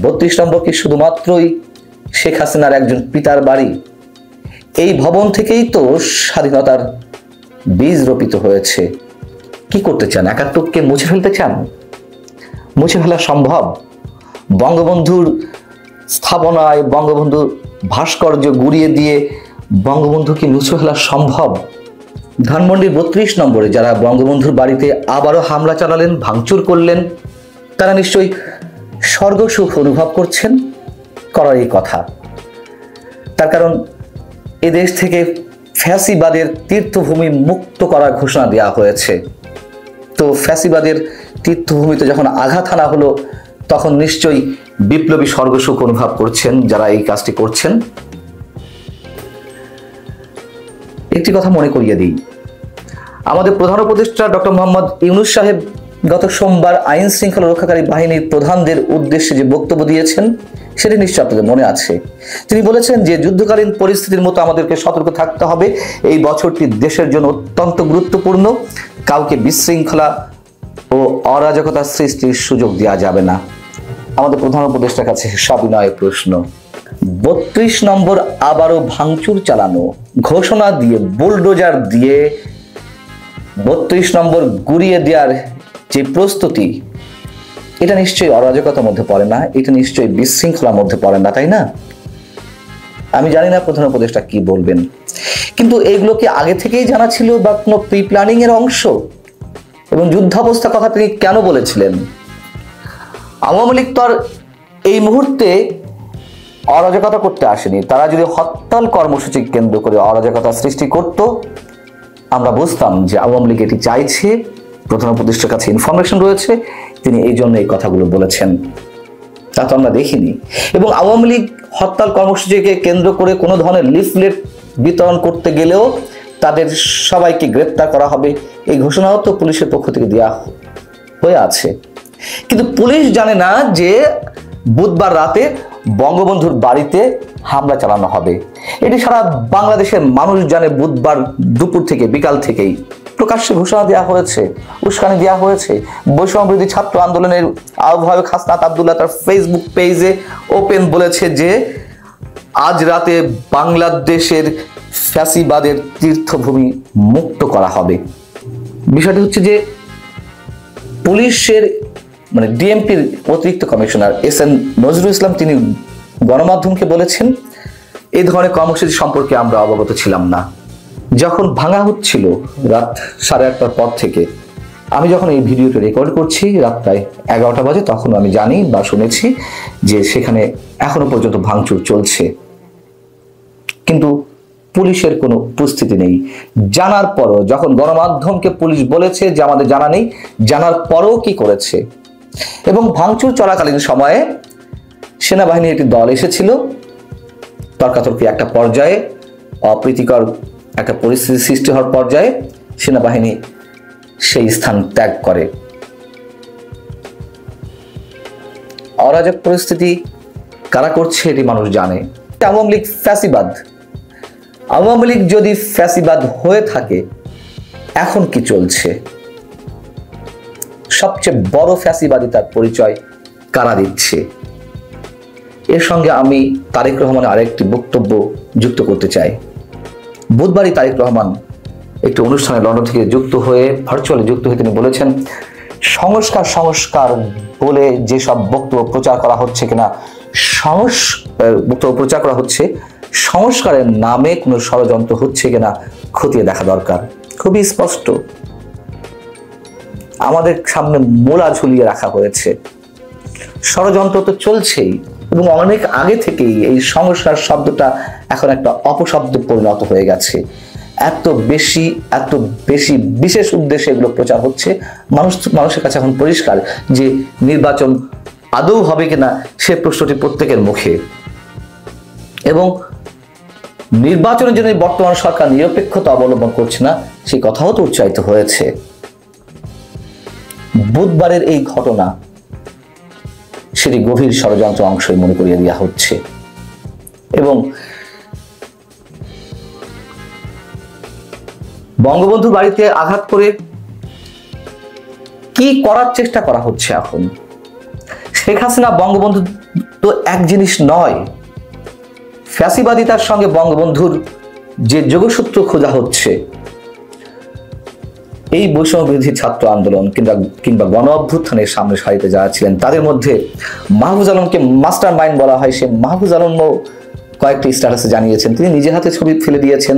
32 নম্বর কি শুধুমাত্রই শেখ হাসিনার একজন পিতার বাড়ি? এই ভবন থেকেই তো স্বাধীনতার বীজ রোপিত হয়েছে। কি করতে চান? 71কে মুছে ফেলতে চান? মুছে ফেলা সম্ভব? বঙ্গবন্ধুর স্থাপনায় বঙ্গবন্ধুর ভাস্কর্য গুড়িয়ে দিয়ে বঙ্গবন্ধুকে মুছে ফেলা সম্ভব? ধানমন্ডির 32 নম্বরে যারা বঙ্গবন্ধুর বাড়িতে আবারও হামলা চালালেন, ভাঙচুর করলেন, তারা নিশ্চয়ই স্বর্গসুখ অনুভব করছেন। করারই কথা। তার কারণ এদেশ থেকে ফ্যাসিবাদের তীর্থভূমি মুক্ত করার ঘোষণা দেওয়া হয়েছে। তো ফ্যাসিবাদের তীর্থভূমিতে যখন আঘাত হানা হলো, তখন নিশ্চয়ই বিপ্লবী স্বর্গসুখ অনুভব করছেন যারা এই কাজটি করছেন। একটি কথা মনে করিয়ে দিই, আমাদের প্রধান উপদেষ্টা ডক্টর মোহাম্মদ ইউনূস সাহেব গত সোমবার আইন শৃঙ্খলা রক্ষাকারী বাহিনীর প্রধানদের উদ্দেশ্যে যে বক্তব্য দিয়েছেন, সেটি নিশ্চয় আপনাদের মনে আছে। তিনি বলেছেন যে যুদ্ধকালীন পরিস্থিতির মতো আমাদেরকে সতর্ক থাকতে হবে। এই বছরটি দেশের জন্য অত্যন্ত গুরুত্বপূর্ণ। কাউকে বিশৃঙ্খলা ও অরাজকতা সৃষ্টির সুযোগ দেওয়া যাবে না। আমাদের প্রধান উপদেষ্টার কাছে সবিনয় প্রশ্ন, 32 নম্বর আবারও ভাঙচুর চালানো, ঘোষণা দিয়ে বুলডোজার দিয়ে 32 নম্বর গুড়িয়ে দেওয়ার যে প্রস্তুতি, এটা নিশ্চয়ই অরাজকতার মধ্যে পড়ে না, এটা নিশ্চয়ই বিশৃঙ্খলার মধ্যে পড়ে না, তাই না? আমি জানি না প্রধান উপদেষ্টা কি বলবেন, কিন্তু এগুলো কি আগে থেকেই জানা ছিল বা কোনো প্রি প্ল্যানিং এর অংশ? এবং যুদ্ধাবস্থা কথা তিনি কেন বলেছিলেন? আওয়ামী লীগ তো আর এই মুহূর্তে অরাজকতা করতে আসেনি। তারা যদি হরতাল কর্মসূচি কেন্দ্র করে অরাজকতা সৃষ্টি করত, আমরা বুঝতাম যে আওয়ামী লীগ এটি চাইছে, প্রধান উপদেষ্টার কাছে ইনফরমেশন রয়েছে, তিনি এই জন্য এই কথাগুলো বলেছেন। তা তো আমরা দেখিনি। এবং আওয়ামী লীগ হরতাল কর্মসূচিকে কেন্দ্র করে কোনো ধরনের লিফলেট বিতরণ করতে গেলেও তাদের সবাইকে গ্রেপ্তার করা হবে, এই ঘোষণাও তো পুলিশের পক্ষ থেকে দেওয়া হয়ে আছে। কিন্তু পুলিশ জানে না যে বুধবার রাতে বঙ্গবন্ধুর বাড়িতে হামলা চালানো হবে। এটি সারা বাংলাদেশের মানুষ জানে। বুধবার দুপুর থেকে বিকাল থেকেই প্রকাশ্যে ঘোষণা দেওয়া হয়েছে, উস্কানি দেওয়া হয়েছে। বৈষম্যবিরোধী ছাত্র আন্দোলনের আহ্বায়ক হাসনাত আব্দুল্লাহ তার ফেসবুক পেজে ওপেন বলেছে যে আজ রাতে বাংলাদেশের ফ্যাসিবাদের তীর্থভূমি মুক্ত করা হবে। বিষয়টি হচ্ছে যে পুলিশের ডিএমপির অতিরিক্ত কমিশনার এস.এন. নজরুল ইসলাম তিনি গণমাধ্যমকে বলেছেন, এই ধরনের কর্মসূচি সম্পর্কে আমরা অবগত ছিলাম না। যখন ভাঙা হচ্ছিল রাত 8:30টার পর থেকে, আমি যখন এই ভিডিওটি রেকর্ড করছি রাত প্রায় 11টা বাজে, তখন আমি জানি বা শুনেছি যে সেখানে এখনো পর্যন্ত ভাঙচুর চলছে, কিন্তু পুলিশের কোনো উপস্থিতি নেই। জানার পরও, যখন গণমাধ্যমকে পুলিশ বলেছে যে আমাদের জানা নেই, জানার পরও কি করেছে? এবং ভাঙচুর চলাকালীন সময়ে সেনাবাহিনীর একটি দল এসেছিল। তর্কাতর্কি একটা পর্যায়ে, অপ্রীতিকর একটা পরিস্থিতি সৃষ্টি হওয়ার পর্যায়ে সেনাবাহিনী সেই স্থান ত্যাগ করে। অরাজক পরিস্থিতি কারা করছে এটি মানুষ জানে। আওয়ামী লীগ ফ্যাসিবাদ। আওয়ামী লীগ যদি ফ্যাসিবাদ হয়ে থাকে, এখন কি চলছে? সবচেয়ে বড় ফ্যাসিবাদিতার পরিচয় কারা দিচ্ছে? এর সঙ্গে আমি তারেক রহমানের আরেকটি বক্তব্য যুক্ত করতে চাই। বুধবারই তারেক রহমান একটি অনুষ্ঠানে লন্ডন থেকে ভার্চুয়ালি যুক্ত হয়ে তিনি বলেছেন, সংস্কার বলে যেসব বক্তব্য প্রচার করা হচ্ছে সংস্কারের নামে কোনো ষড়যন্ত্র হচ্ছে কিনা খতিয়ে দেখা দরকার। খুবই স্পষ্ট, আমাদের সামনে মোলা ঝুলিয়ে রাখা হয়েছে। ষড়যন্ত্র তো চলছেই, এবং অনেক আগে থেকেই এই সংস্কার শব্দটা এখন একটা অপশব্দ পরিণত হয়ে গেছে। এত বেশি বিশেষ উদ্দেশ্যে এগুলো প্রচার হচ্ছে। মানুষের কাছে এখন পরিষ্কার যে নির্বাচন আদৌ হবে কিনা সে প্রশ্নটি প্রত্যেকের মুখে। এবং নির্বাচনের জন্য বর্তমান সরকার নিরপেক্ষতা অবলম্বন করছে না, সেই কথাও তো উচ্চারিত হয়েছে। বুধবারের এই ঘটনা সেটি গভীর ষড়যন্ত্র অংশই মনে করিয়ে দেওয়া হচ্ছে। এবং বঙ্গবন্ধুর বাড়িতে আঘাত করে কি করার চেষ্টা করা হচ্ছে এখন? শেখ হাসিনা বঙ্গবন্ধু তো এক জিনিস নয়। ফ্যাসিবাদিতার সঙ্গে বঙ্গবন্ধুর যে যোগসূত্র খোঁজা হচ্ছে, এই বৈষম্য বিরোধী ছাত্র আন্দোলন কিংবা গণ অভ্যুত্থানের সামনে সারিতে যারা ছিলেন, তাদের মধ্যে মাহফুজ আলমকে মাস্টার মাইন্ড বলা হয়। সে মাহফুজ আলমও কয়েকটি স্ট্যাটাসে জানিয়েছেন তিনি নিজে হাতে ছবি ফেলে দিয়েছেন,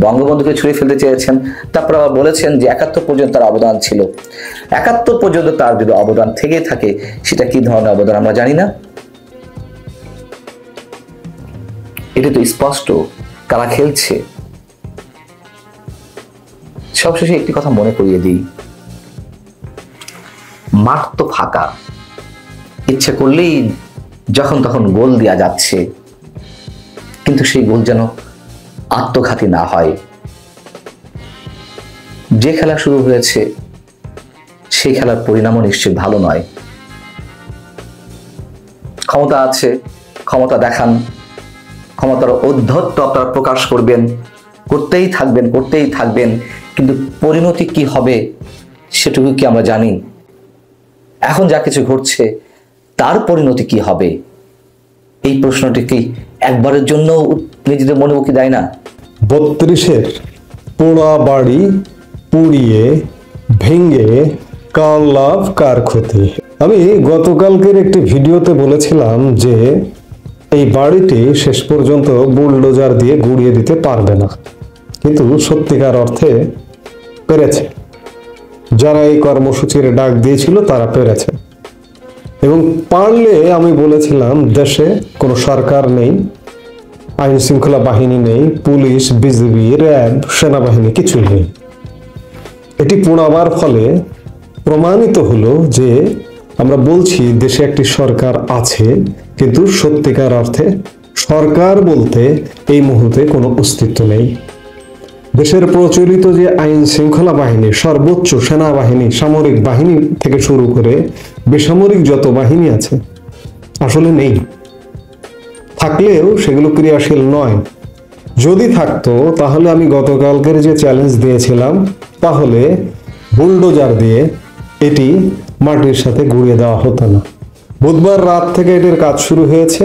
বঙ্গবন্ধুকে ছুঁড়ে ফেলতে চেয়েছেন। তারপর আবার বলেছেন যে ৭১ পর্যন্ত তার অবদান ছিল। ৭১ পর্যন্ত তার যদি অবদান থেকে থাকে, সেটা কি ধরনের অবদান আমরা জানি না। এটা তো স্পষ্ট কারা খেলছে। সবশেষে একটি কথা মনে করিয়ে দিই, মাঠ তো ফাঁকা, ইচ্ছে করলেই যখন তখন গোল দেওয়া যাচ্ছে, কিন্তু সেই গোল যেন আত্মঘাতী না হয়। যে খেলা শুরু হয়েছে সেই খেলার পরিণামও নিশ্চয়ই ভালো নয়। ক্ষমতা আছে, ক্ষমতা দেখান, ক্ষমতার ঔদ্ধত্য আপনারা প্রকাশ করবেন, করতেই থাকবেন, কিন্তু পরিণতি কি হবে সেটুকু কি আমরা জানি? এখন যা কিছু ঘটছে তার পরিণতি কি হবে, এই প্রশ্নটি কি একবারের জন্য নিজেদের মনে উকি দেয় না? ৩২-এর পোড়া বাড়ি পুড়িয়ে ভেঙে কার লাভ কার ক্ষতি। আমি গতকালকের একটি ভিডিওতে বলেছিলাম যে এই বাড়িটি শেষ পর্যন্ত বুলডোজার দিয়ে গুড়িয়ে দিতে পারবে না, কিন্তু সত্যিকার অর্থে পেরেছে। যারা এই কর্মসূচির ডাক দিয়েছিল তারা পেরেছে। এবং পারলে আমি বলেছিলাম দেশে কোনো সরকার নেই, আইন শৃঙ্খলা বাহিনী নেই, পুলিশ, বিজিবি, র্যাব, সেনাবাহিনী কিছুই নেই। এটি পোড়াবার ফলে প্রমাণিত হলো যে আমরা বলছি দেশে একটি সরকার আছে, কিন্তু সত্যিকার অর্থে সরকার বলতে এই মুহূর্তে কোনো অস্তিত্ব নেই। দেশের প্রচলিত যে আইন শৃঙ্খলা বাহিনী, সর্বোচ্চ সেনাবাহিনী, সামরিক বাহিনী থেকে শুরু করে বেসামরিক যত বাহিনী আছে, আসলে নেই। থাকলেও সেগুলো ক্রিয়াশীল নয়। যদি থাকতো তাহলে আমি গতকালকের যে চ্যালেঞ্জ দিয়েছিলাম, তাহলে বুলডোজার দিয়ে এটি মাটির সাথে গুঁড়িয়ে দেওয়া হতো না। বুধবার রাত থেকে এটির কাজ শুরু হয়েছে।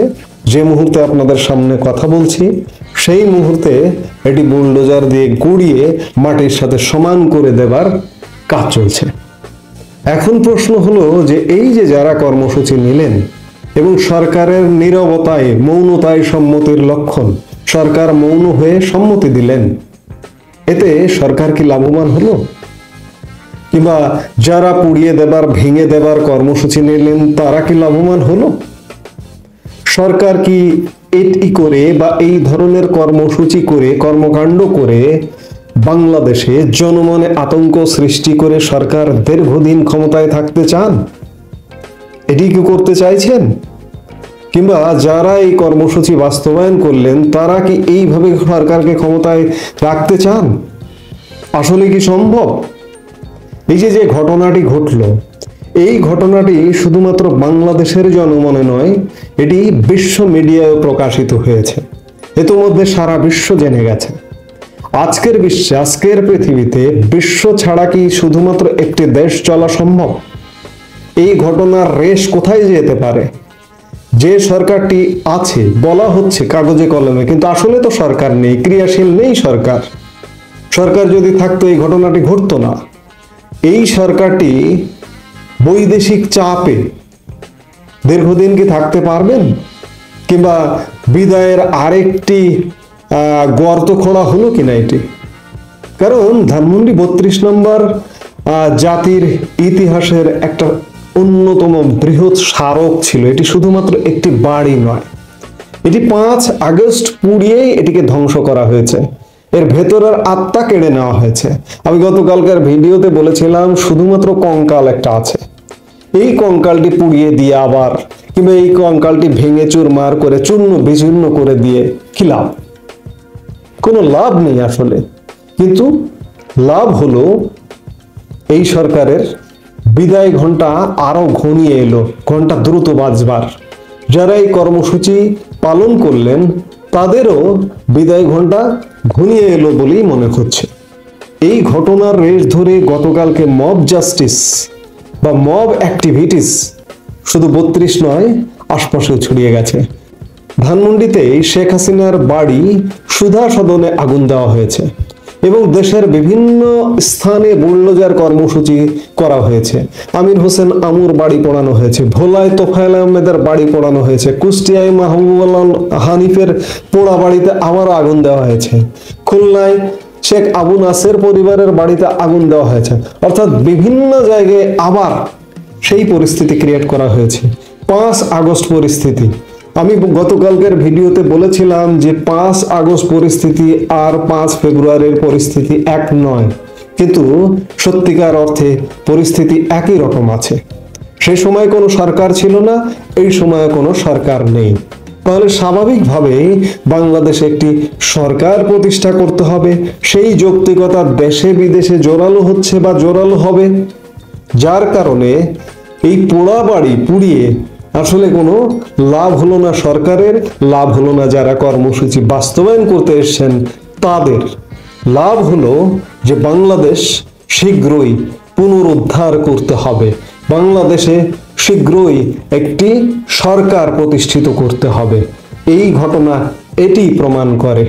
যে মুহূর্তে আপনাদের সামনে কথা বলছি, সেই মুহূর্তে এটি বুলডোজার দিয়ে গুঁড়িয়ে মাটির সাথে সমান করে দেবার কাজ চলছে। এখন প্রশ্ন হলো যে এই যে যারা কর্মসূচি নিলেন এবং সরকারের নীরবতায়, মৌনতায় সম্মতির লক্ষণ, সরকার মৌন হয়ে সম্মতি দিলেন, এতে সরকার কি লাভবান হলো? কিংবা যারা পুড়িয়ে দেবার, ভেঙে দেবার কর্মসূচি নিলেন তারা কি লাভবান হলো? সরকার কি এটি করে বা এই ধরনের কর্মসূচি করে, কর্মকাণ্ড করে বাংলাদেশে জনমনে আতঙ্ক সৃষ্টি করে সরকার দীর্ঘদিন ক্ষমতায় থাকতে চান? এটি কি করতে চাইছেন? কিংবা যারা এই কর্মসূচি বাস্তবায়ন করলেন তারা কি এইভাবে সরকারকে ক্ষমতায় রাখতে চান? আসলে কি সম্ভব? এই যে ঘটনাটি ঘটলো, এই ঘটনাটি শুধুমাত্র বাংলাদেশের জনমনে নয়, এটি বিশ্ব মিডিয়ায় প্রকাশিত হয়েছে। ইতোমধ্যে সারা বিশ্ব জেনে গেছে। আজকের বিশ্বে, আজকের পৃথিবীতে বিশ্ব ছাড়া কি শুধুমাত্র একটি দেশ চলা সম্ভব? এই ঘটনার রেশ কোথায় যেতে পারে? যে সরকারটি আছে বলা হচ্ছে কাগজে কলমে, কিন্তু আসলে তো সরকার নেই, ক্রিয়াশীল নেই সরকার। সরকার যদি থাকতো এই ঘটনাটি ঘটতো না। এই সরকারটি বৈদেশিক চাপে দীর্ঘদিন কি থাকতে পারবেন? কিংবা বিদায়ের আরেকটি গর্ত খোঁড়া হলো কিনা এটি? কারণ ধানমন্ডি ৩২ নম্বর জাতির ইতিহাসের একটা অন্যতম বৃহৎ স্মারক ছিল। এটি শুধুমাত্র একটি বাড়ি নয়, এটি ৫ আগস্ট পুড়িয়েই এটিকে ধ্বংস করা হয়েছে। এর ভেতরের আত্মা কেড়ে নেওয়া হয়েছে। আমি গতকালকার ভিডিওতে বলেছিলাম শুধুমাত্র কঙ্কাল একটা আছে। এই কঙ্কালটি পুড়িয়ে দিয়ে আবার, কিংবা এই কঙ্কালটি ভেঙে চুরমার করে চূর্ণ বিচূর্ণ করে দিয়ে কি লাভ? কোনো লাভ নেই আসলে। কিন্তু লাভ হলো এই সরকারের বিদায় ঘন্টা আরো ঘনিয়ে এলো, ঘন্টা দ্রুত বাজবার। যারা এই কর্মসূচি পালন করলেন তাদেরও বিদায় ঘন্টা ঘনিয়ে এলো বলেই মনে হচ্ছে। এই ঘটনার রেশ ধরে গতকালকে মব জাস্টিস বা মব অ্যাক্টিভিটিস শুধু ৩২ নয়, আশপাশেও ছড়িয়ে গেছে। ধানমন্ডিতে শেখ হাসিনার বাড়ি সুধা সদনে আগুন দেওয়া হয়েছে এবং দেশের বিভিন্ন স্থানে বুলডোজার কর্মসূচি করা হয়েছে। আমির হোসেন আমুর বাড়ি পোড়ানো হয়েছে, ভোলায় তোফায়েল আহমেদের বাড়ি পোড়ানো হয়েছে, কুষ্টিয়ায় মাহবুবুল্লাহ হানিফের পোড়া বাড়িতে আবারও আগুন দেওয়া হয়েছে, খুলনায় শেখ আবু নাসের পরিবারের বাড়িতে আগুন দেওয়া হয়েছে। অর্থাৎ বিভিন্ন জায়গায় আবার সেই পরিস্থিতি ক্রিয়েট করা হয়েছে। 5 আগস্ট পরিস্থিতি, আমি গতকালকের ভিডিওতে বলেছিলাম যে 5 আগস্ট পরিস্থিতি আর 5 ফেব্রুয়ারির পরিস্থিতি এক নয়, কিন্তু সত্যিকার অর্থে পরিস্থিতি একই রকম আছে। সেই সময় কোনো সরকার ছিল না, এই সময়ে কোনো সরকার নেই। তাহলে স্বাভাবিকভাবে বাংলাদেশে একটি সরকার প্রতিষ্ঠা করতে হবে। সেই যৌক্তিকতা দেশে বিদেশে জোরালো হচ্ছে বা জোরালো হবে, যার কারণে এই পোড়া বাড়ি পুড়িয়ে আসলে কোনো লাভ হলো না সরকারের, লাভ হলো না যারা কর্মসূচি বাস্তবায়ন করতে এসেছেন তাদের। লাভ হলো যে বাংলাদেশ শীঘ্রই পুনরুদ্ধার করতে হবে, বাংলাদেশে শীঘ্রই একটি সরকার প্রতিষ্ঠিত করতে হবে। এই ঘটনা এটি প্রমাণ করে।